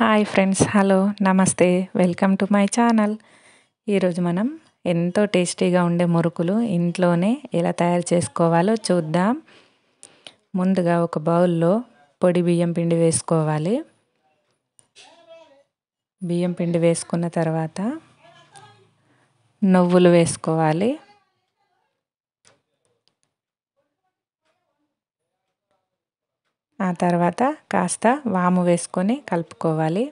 Hi friends, hello, నమస్తే, welcome to my channel. ఈరోజు మనం ఎంతో టేస్టీగా ఉండే మురుకులు ఇంట్లోనే ఎలా తయారు చేసుకోవాలో చూద్దాం. ముందుగా ఒక బౌల్లో పొడి బియ్యం పిండి వేసుకోవాలి. బియ్యం పిండి వేసుకున్న తర్వాత నువ్వులు వేసుకోవాలి. ఆ తర్వాత కాస్త వాము వేసుకొని కలుపుకోవాలి.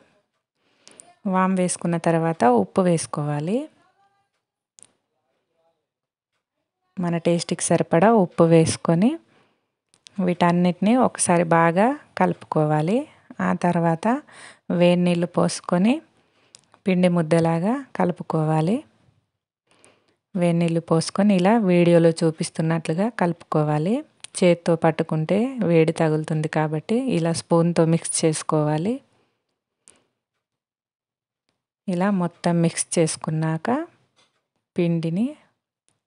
వాము వేసుకున్న తర్వాత ఉప్పు వేసుకోవాలి. మన టేస్ట్కి సరిపడా ఉప్పు వేసుకొని వీటన్నిటిని ఒకసారి బాగా కలుపుకోవాలి. ఆ తర్వాత వేడి నీళ్ళు పోసుకొని పిండి ముద్దలాగా కలుపుకోవాలి. వేడి నీళ్ళు పోసుకొని ఇలా వీడియోలో చూపిస్తున్నట్లుగా కలుపుకోవాలి. చేత్తో పట్టుకుంటే వేడి తగులుతుంది కాబట్టి ఇలా స్పూన్తో మిక్స్ చేసుకోవాలి. ఇలా మొత్తం మిక్స్ చేసుకున్నాక పిండిని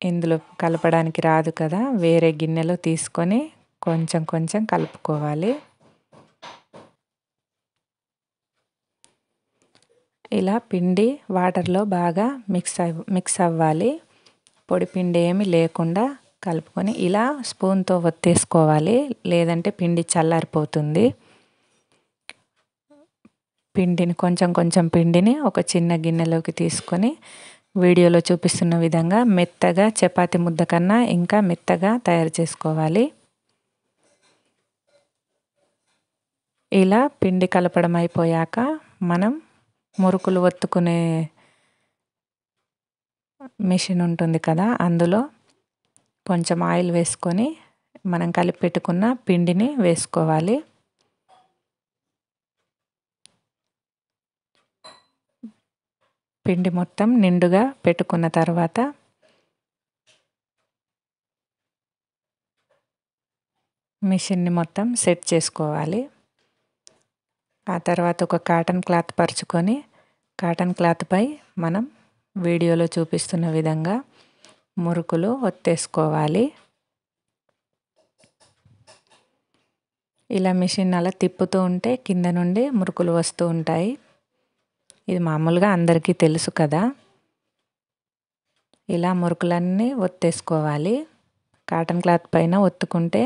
ఇందులో కలపడానికి రాదు కదా, వేరే గిన్నెలో తీసుకొని కొంచెం కొంచెం కలుపుకోవాలి. ఇలా పిండి వాటర్లో బాగా మిక్స్ అవ్వాలి. పొడి పిండి ఏమి లేకుండా కలుపుకొని ఇలా స్పూన్తో ఒత్తేసుకోవాలి, లేదంటే పిండి చల్లారిపోతుంది. పిండిని కొంచెం పిండిని ఒక చిన్న గిన్నెలోకి తీసుకొని వీడియోలో చూపిస్తున్న విధంగా మెత్తగా చపాతీ ముద్ద కన్నా ఇంకా మెత్తగా తయారు చేసుకోవాలి. ఇలా పిండి కలపడం అయిపోయాక మనం మురుకులు ఒత్తుకునే మిషన్ ఉంటుంది కదా, అందులో కొంచెం ఆయిల్ వేసుకొని మనం కలిపి పెట్టుకున్న పిండిని వేసుకోవాలి. పిండి మొత్తం నిండుగా పెట్టుకున్న తర్వాత మిషన్ని మొత్తం సెట్ చేసుకోవాలి. ఆ తర్వాత ఒక కాటన్ క్లాత్ పరుచుకొని కాటన్ క్లాత్పై మనం వీడియోలో చూపిస్తున్న విధంగా మురుకులు ఒత్తేసుకోవాలి. ఇలా మిషన్ అలా తిప్పుతూ ఉంటే కింద నుండి మురుకులు వస్తూ ఉంటాయి. ఇది మామూలుగా అందరికీ తెలుసు కదా. ఇలా మురుకులన్నీ ఒత్తేసుకోవాలి. కాటన్ క్లాత్ పైన ఒత్తుకుంటే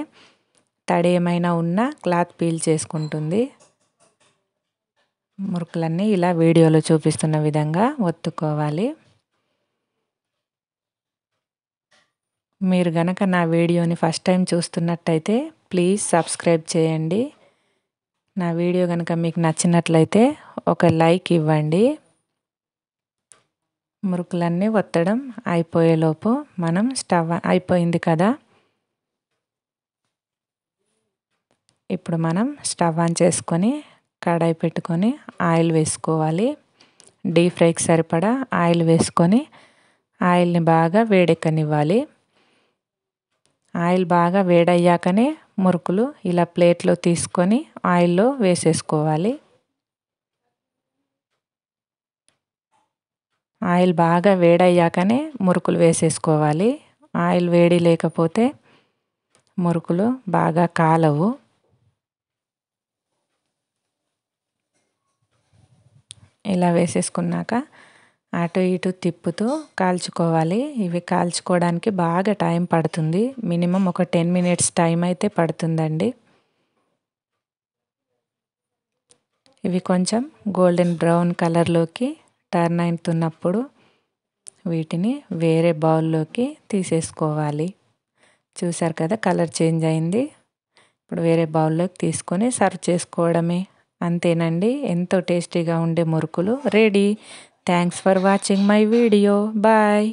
తడి ఏమైనా ఉన్నా క్లాత్ పీల్ చేసుకుంటుంది. మురుకులన్నీ ఇలా వీడియోలో చూపిస్తున్న విధంగా ఒత్తుకోవాలి. మీరు గనక నా వీడియోని ఫస్ట్ టైం చూస్తున్నట్టయితే ప్లీజ్ సబ్స్క్రైబ్ చేయండి. నా వీడియో కనుక మీకు నచ్చినట్లయితే ఒక లైక్ ఇవ్వండి. మురుకులన్నీ ఒత్తడం అయిపోయేలోపు మనం స్టవ్ అయిపోయింది కదా, ఇప్పుడు మనం స్టవ్ ఆన్ చేసుకొని కడాయి పెట్టుకొని ఆయిల్ వేసుకోవాలి. డీప్ ఫ్రైకి సరిపడా ఆయిల్ వేసుకొని ఆయిల్ని బాగా వేడెక్కనివ్వాలి. ఆయిల్ బాగా వేడయ్యాకనే మురుకులు ఇలా ప్లేట్లో తీసుకొని ఆయిల్లో వేసేసుకోవాలి. ఆయిల్ బాగా వేడయ్యాకనే మురుకులు వేసేసుకోవాలి. ఆయిల్ వేడి లేకపోతే మురుకులు బాగా కాలవు. ఇలా వేసేసుకున్నాక అటు ఇటు తిప్పుతూ కాల్చుకోవాలి. ఇవి కాల్చుకోవడానికి బాగా టైం పడుతుంది. మినిమం ఒక 10 మినిట్స్ టైం అయితే పడుతుందండి. ఇవి కొంచెం గోల్డెన్ బ్రౌన్ కలర్లోకి టర్న్ అవుతున్నప్పుడు వీటిని వేరే బౌల్లోకి తీసేసుకోవాలి. చూసారు కదా, కలర్ చేంజ్ అయింది. ఇప్పుడు వేరే బౌల్లోకి తీసుకొని సర్వ్ చేసుకోవడమే. అంతేనండి, ఎంతో టేస్టీగా ఉండే మురుకులు ready. Thanks for watching my video. Bye.